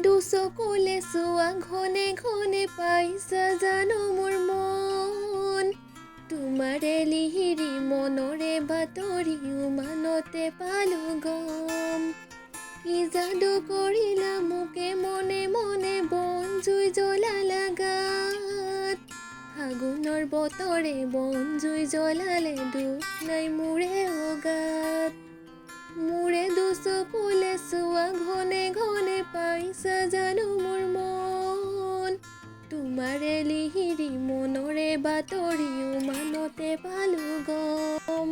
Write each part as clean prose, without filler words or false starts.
দুচকুলে চোৱা ঘনে ঘনে পাইছা জানো মোৰ মন তোমাৰে লিহিৰি মনৰে বাতৰি উমানতে পালো গম কি যাদু কৰিলা মোকে মনে মনে বন জুই জ্বলালা গাত ফাগুনৰ বতৰে বন জুই জ্বলালে দুখ নাই মোৰে অগাত মোৰে দুচকুলে চোৱা ঘনে ঘনে পাইছা জানো মোৰ মন তোমাৰে লিহিৰি মনৰে বাতৰি উমানতে পালো গম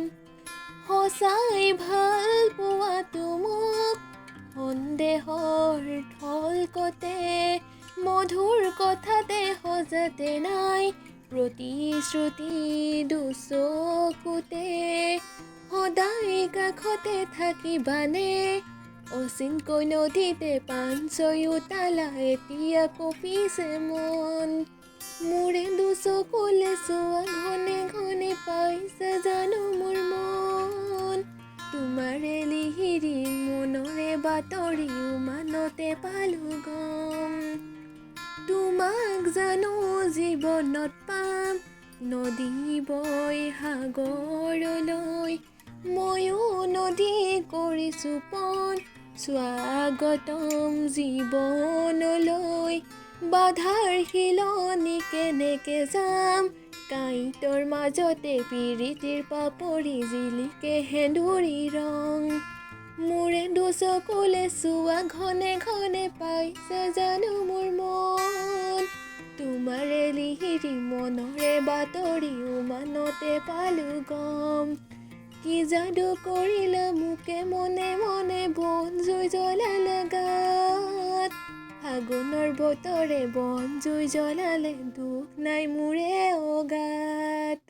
সঁচাই ভাল পোৱাটো মোক সন্দেহৰ ঢলকতে মধুৰ কথাতে সজাতে নাই প্ৰতিশ্ৰুতি দুচকুতে সদায় কাষতে থাকিবানে অচিনকৈ নদীতে পাঞ্চৈ উতালা এতিয়া কঁপিছে মন মোৰে দুচকুলে চোৱা ঘনে ঘনে পাইছা জানো মোৰ মন তোমাৰে লিহিৰি মনৰে বাতৰি উমানতে পালো গম তোমাক জানো জীৱনত পাম নদী বৈ সাগৰলৈ ময়ো নদী কৰিছো পণ স্বাগতম জীৱনলৈ বাধাৰ শিলনি কেনেকে যাম কাঁইটৰ মাজতে পিৰিতিৰ পাপৰি জিলিকে সেন্দুৰী ৰং মোৰে দুচকুলে চোৱা ঘনে ঘনে পাইছা জানো মোৰ মন তোমাৰে লিহিৰি মনৰে বাতৰি উমানতে পালো গম কি যাদু কৰিলা মোকে মনে মনে বন জুই জ্বলালা গাত ফাগুনৰ বতৰে বন জুই জ্বলালে দুখ নাই মোৰে অগাত